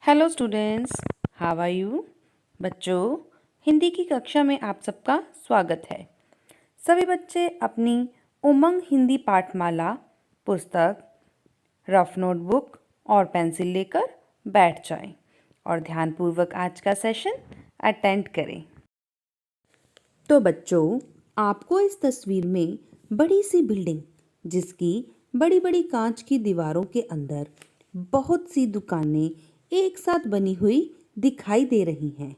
Hello students, how are you. बच्चों, हिंदी की कक्षा में आप सबका स्वागत है। सभी बच्चे अपनी उमंग हिंदी पाठमाला पुस्तक, रफ नोटबुक और पेंसिल लेकर बैठ जाएं और ध्यानपूर्वक आज का सेशन अटेंड करें। तो बच्चों, आपको इस तस्वीर में बड़ी सी बिल्डिंग जिसकी बड़ी बड़ी कांच की दीवारों के अंदर बहुत सी दुकानें एक साथ बनी हुई दिखाई दे रही हैं।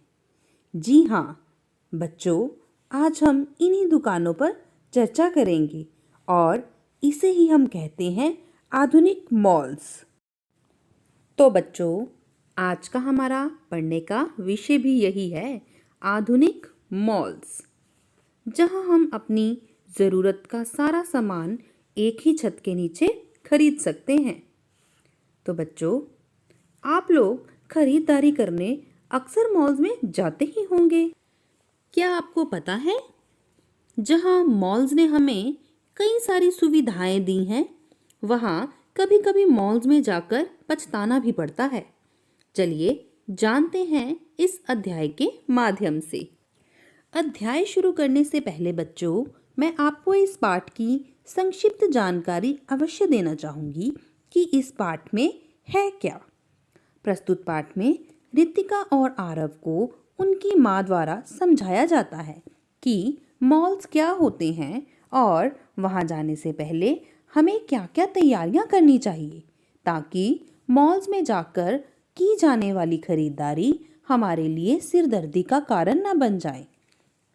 जी हाँ बच्चों, आज हम इन्हीं दुकानों पर चर्चा करेंगे और इसे ही हम कहते हैं आधुनिक मॉल्स। तो बच्चों, आज का हमारा पढ़ने का विषय भी यही है, आधुनिक मॉल्स, जहां हम अपनी ज़रूरत का सारा सामान एक ही छत के नीचे खरीद सकते हैं। तो बच्चों, आप लोग खरीदारी करने अक्सर मॉल्स में जाते ही होंगे। क्या आपको पता है, जहां मॉल्स ने हमें कई सारी सुविधाएं दी हैं, वहां कभी कभी मॉल्स में जाकर पछताना भी पड़ता है। चलिए जानते हैं इस अध्याय के माध्यम से। अध्याय शुरू करने से पहले बच्चों, मैं आपको इस पाठ की संक्षिप्त जानकारी अवश्य देना चाहूँगी कि इस पाठ में है क्या। प्रस्तुत पाठ में रितिका और आरव को उनकी माँ द्वारा समझाया जाता है कि मॉल्स क्या होते हैं और वहाँ जाने से पहले हमें क्या क्या तैयारियाँ करनी चाहिए ताकि मॉल्स में जाकर की जाने वाली खरीदारी हमारे लिए सिरदर्दी का कारण न बन जाए।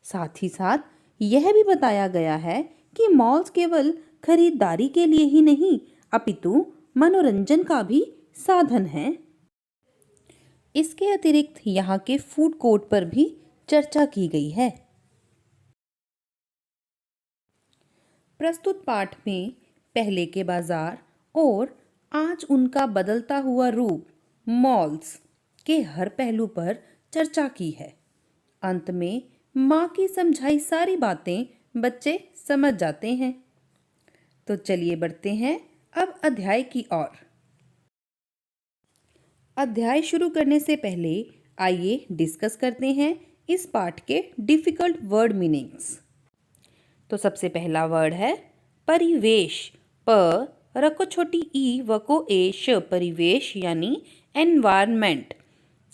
साथ ही साथ यह भी बताया गया है कि मॉल्स केवल खरीदारी के लिए ही नहीं अपितु मनोरंजन का भी साधन है। इसके अतिरिक्त यहाँ के फूड कोर्ट पर भी चर्चा की गई है। प्रस्तुत पाठ में पहले के बाजार और आज उनका बदलता हुआ रूप मॉल्स के हर पहलू पर चर्चा की है। अंत में माँ की समझाई सारी बातें बच्चे समझ जाते हैं। तो चलिए बढ़ते हैं अब अध्याय की ओर। अध्याय शुरू करने से पहले आइए डिस्कस करते हैं इस पाठ के डिफिकल्ट वर्ड मीनिंग्स। तो सबसे पहला वर्ड है परिवेश। प रको छोटी ई वको एश, परिवेश यानी एनवायरमेंट।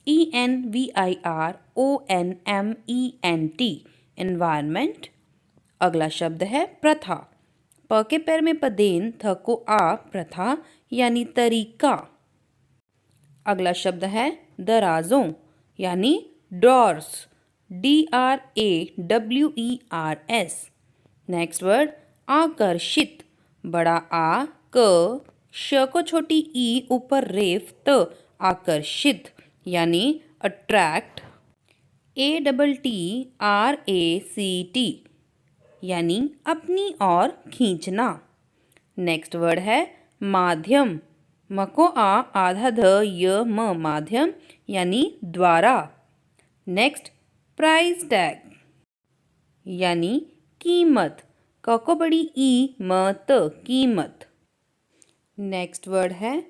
ENVIRONMENT, environment. अगला शब्द है प्रथा। प के पैर में पदेन, थ को आ, प्रथा यानी तरीका। अगला शब्द है दराजों यानी ड्रॉर्स, DRAWERS। नेक्स्ट वर्ड आकर्षित। बड़ा आ, क, श को छोटी ई, ऊपर रेफ, त, आकर्षित यानी अट्रैक्ट। ATTRACT यानी अपनी ओर खींचना। नेक्स्ट वर्ड है माध्यम। मको आ, आधा ध, य, म, माध्यम यानी द्वारा। नेक्स्ट प्राइस टैग यानी कीमत। क को बड़ी ई, म, त, कीमत। नेक्स्ट वर्ड है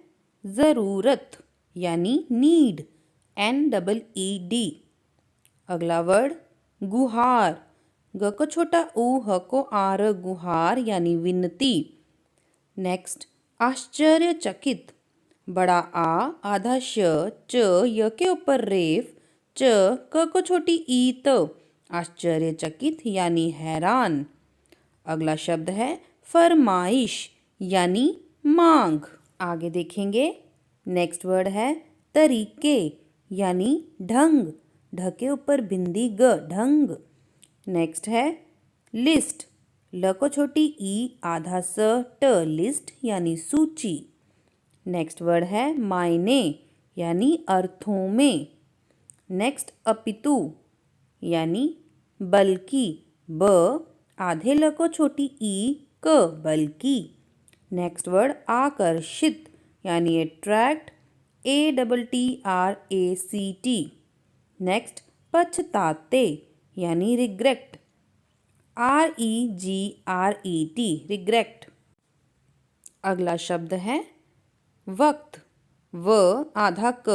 ज़रूरत यानी नीड, NEED। अगला वर्ड गुहार। ग को छोटा ऊ, ह को आर, गुहार यानी विनती। नेक्स्ट आश्चर्यचकित। बड़ा आ, आधा श, च, य के ऊपर रेफ, च, क को छोटी ई, त, आश्चर्यचकित यानी हैरान। अगला शब्द है फरमाइश यानी मांग। आगे देखेंगे। नेक्स्ट वर्ड है तरीके यानी ढंग, ढ के ऊपर बिंदी ग, ढंग। नेक्स्ट है लिस्ट। ल को छोटी ई, आधा स, ट, लिस्ट यानी सूची। नेक्स्ट वर्ड है मायने यानी अर्थों में। नेक्स्ट अपितु यानी बल्कि, ब, आधे ल को छोटी ई, क, बल्कि। नेक्स्ट वर्ड आकर्षित यानी अट्रैक्ट, ATTRACT। नेक्स्ट पछताते यानी रिग्रेट, REGRET, रिग्रेट। अगला शब्द है वक्त। व, आधा क,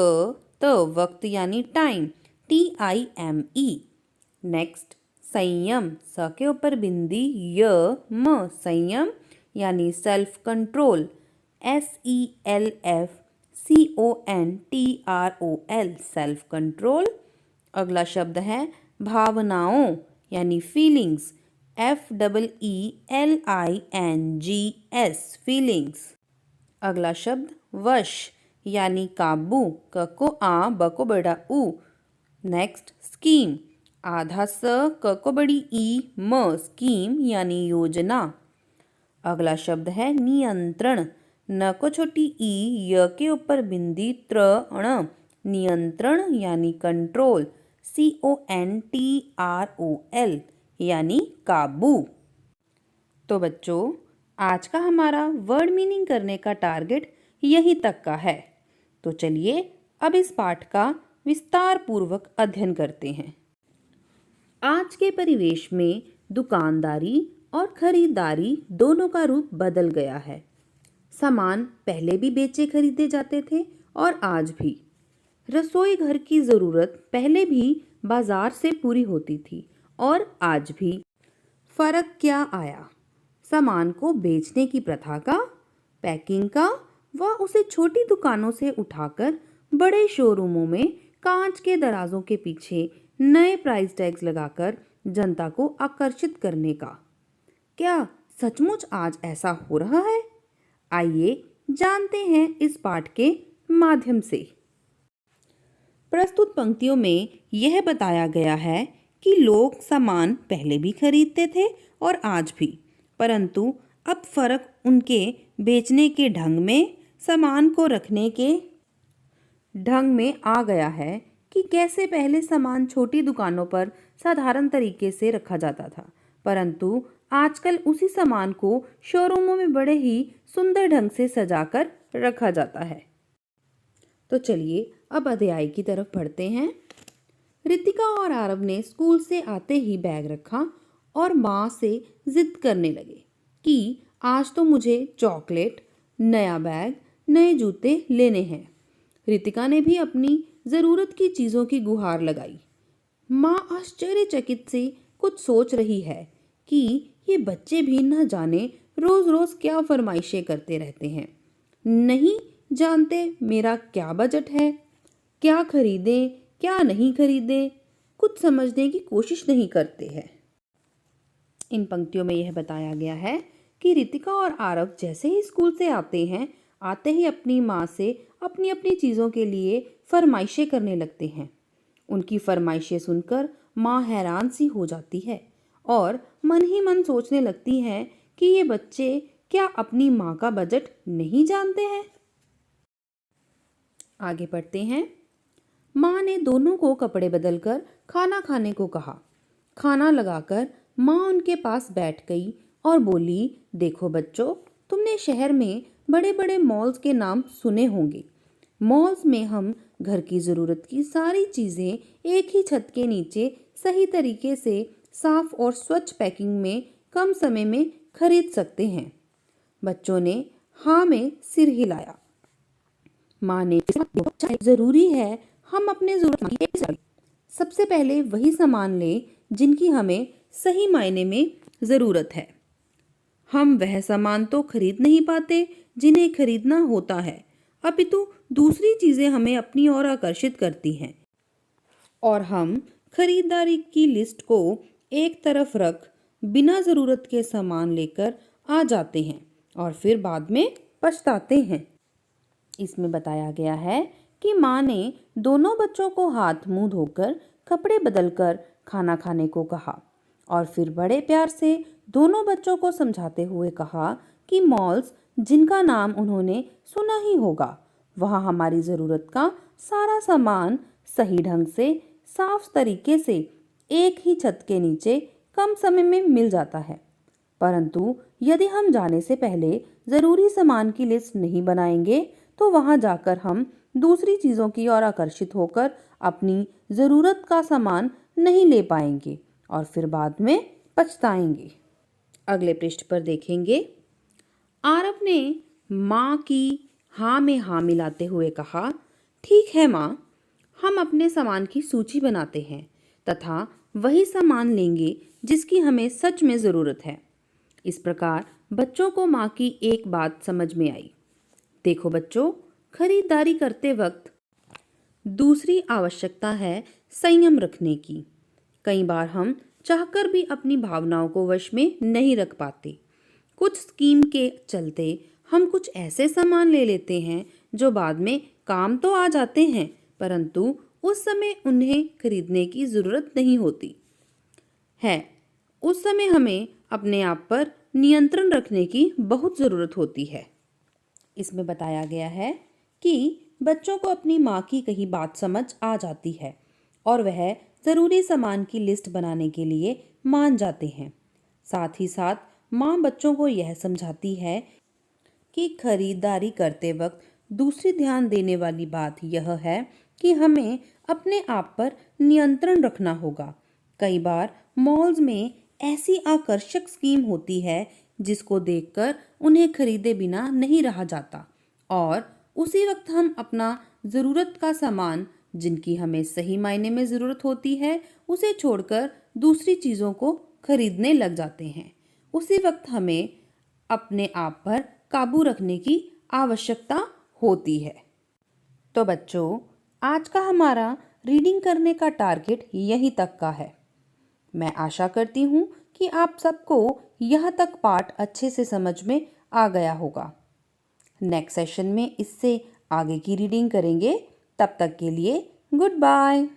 वक्त यानी टाइम, TIME। नेक्स्ट संयम, स के ऊपर बिंदी य म, संयम यानी self control, SELFCONTROL, self control. अगला शब्द है भावनाओं यानी फीलिंग्स, FEELINGS, फीलिंग्स। अगला शब्द वश यानी काबू, क को आ ब को बड़ा ऊ। नेक्स्ट स्कीम, आधा स क को बड़ी ई म, स्कीम यानी योजना। अगला शब्द है नियंत्रण, न को छोटी ई य के ऊपर बिंदी त्र ण, नियंत्रण यानी कंट्रोल, CONTROL यानी काबू। तो बच्चों, आज का हमारा वर्ड मीनिंग करने का टारगेट यहीं तक का है। तो चलिए अब इस पाठ का विस्तार पूर्वक अध्ययन करते हैं। आज के परिवेश में दुकानदारी और खरीदारी दोनों का रूप बदल गया है। सामान पहले भी बेचे खरीदे जाते थे और आज भी। रसोई घर की ज़रूरत पहले भी बाजार से पूरी होती थी और आज भी। फर्क क्या आया? सामान को बेचने की प्रथा का, पैकिंग का व उसे छोटी दुकानों से उठाकर बड़े शोरूमों में कांच के दराजों के पीछे नए प्राइस टैग्स लगाकर जनता को आकर्षित करने का। क्या सचमुच आज ऐसा हो रहा है? आइए जानते हैं इस पाठ के माध्यम से। प्रस्तुत पंक्तियों में यह बताया गया है कि लोग सामान पहले भी खरीदते थे और आज भी, परंतु अब फर्क उनके बेचने के ढंग में, सामान को रखने के ढंग में आ गया है कि कैसे पहले सामान छोटी दुकानों पर साधारण तरीके से रखा जाता था, परंतु आजकल उसी सामान को शोरूमों में बड़े ही सुंदर ढंग से सजाकर रखा जाता है। तो चलिए अब अध्याय की तरफ बढ़ते हैं। रितिका और आरव ने स्कूल से आते ही बैग रखा और माँ से जिद करने लगे कि आज तो मुझे चॉकलेट, नया बैग, नए जूते लेने हैं। रितिका ने भी अपनी ज़रूरत की चीज़ों की गुहार लगाई। माँ आश्चर्यचकित से कुछ सोच रही है कि ये बच्चे भी न जाने रोज़ रोज़ क्या फरमाइशें करते रहते हैं। नहीं जानते मेरा क्या बजट है, क्या खरीदें क्या नहीं खरीदें, कुछ समझने की कोशिश नहीं करते हैं। इन पंक्तियों में यह बताया गया है कि रितिका और आरव जैसे ही स्कूल से आते हैं, आते ही अपनी माँ से अपनी अपनी चीज़ों के लिए फरमाइशें करने लगते हैं। उनकी फरमाइशें सुनकर माँ हैरान सी हो जाती है और मन ही मन सोचने लगती है कि ये बच्चे क्या अपनी माँ का बजट नहीं जानते हैं। आगे बढ़ते हैं। माँ ने दोनों को कपड़े बदलकर खाना खाने को कहा। खाना लगाकर माँ उनके पास बैठ गई और बोली, देखो बच्चों, तुमने शहर में बड़े बड़े मॉल्स के नाम सुने होंगे। मॉल्स में हम घर की ज़रूरत की सारी चीज़ें एक ही छत के नीचे सही तरीके से साफ और स्वच्छ पैकिंग में कम समय में खरीद सकते हैं। बच्चों ने हाँ में सिर हिलाया। माँ ने ज़रूरी है हम अपने ज़रूरत सबसे पहले वही सामान लें जिनकी हमें सही मायने में ज़रूरत है। हम वह सामान तो खरीद नहीं पाते जिन्हें खरीदना होता है, अपितु दूसरी चीज़ें हमें अपनी ओर आकर्षित करती हैं और हम खरीदारी की लिस्ट को एक तरफ रख बिना ज़रूरत के सामान लेकर आ जाते हैं और फिर बाद में पछताते हैं। इसमें बताया गया है कि माँ ने दोनों बच्चों को हाथ मुंह धोकर कपड़े बदलकर खाना खाने को कहा और फिर बड़े प्यार से दोनों बच्चों को समझाते हुए कहा कि मॉल्स जिनका नाम उन्होंने सुना ही होगा, वहाँ हमारी ज़रूरत का सारा सामान सही ढंग से साफ तरीके से एक ही छत के नीचे कम समय में मिल जाता है। परंतु यदि हम जाने से पहले ज़रूरी सामान की लिस्ट नहीं बनाएंगे तो वहाँ जाकर हम दूसरी चीज़ों की ओर आकर्षित होकर अपनी ज़रूरत का सामान नहीं ले पाएंगे और फिर बाद में पछताएंगे। अगले पृष्ठ पर देखेंगे। आरव ने माँ की हाँ में हाँ मिलाते हुए कहा, ठीक है माँ, हम अपने सामान की सूची बनाते हैं तथा वही सामान लेंगे जिसकी हमें सच में ज़रूरत है। इस प्रकार बच्चों को माँ की एक बात समझ में आई। देखो बच्चों, खरीदारी करते वक्त दूसरी आवश्यकता है संयम रखने की। कई बार हम चाहकर भी अपनी भावनाओं को वश में नहीं रख पाते। कुछ स्कीम के चलते हम कुछ ऐसे सामान ले लेते हैं जो बाद में काम तो आ जाते हैं, परंतु उस समय उन्हें खरीदने की ज़रूरत नहीं होती है। उस समय हमें अपने आप पर नियंत्रण रखने की बहुत ज़रूरत होती है। इसमें बताया गया है कि बच्चों को अपनी माँ की कही बात समझ आ जाती है और वह ज़रूरी सामान की लिस्ट बनाने के लिए मान जाते हैं। साथ ही साथ माँ बच्चों को यह समझाती है कि खरीदारी करते वक्त दूसरी ध्यान देने वाली बात यह है कि हमें अपने आप पर नियंत्रण रखना होगा। कई बार मॉल्स में ऐसी आकर्षक स्कीम होती है जिसको देखकर उन्हें खरीदे बिना नहीं रहा जाता और उसी वक्त हम अपना ज़रूरत का सामान, जिनकी हमें सही मायने में ज़रूरत होती है, उसे छोड़कर दूसरी चीज़ों को खरीदने लग जाते हैं। उसी वक्त हमें अपने आप पर काबू रखने की आवश्यकता होती है। तो बच्चों, आज का हमारा रीडिंग करने का टारगेट यहीं तक का है। मैं आशा करती हूँ कि आप सबको यह तक पाठ अच्छे से समझ में आ गया होगा। नेक्स्ट सेशन में इससे आगे की रीडिंग करेंगे। तब तक के लिए गुड बाय।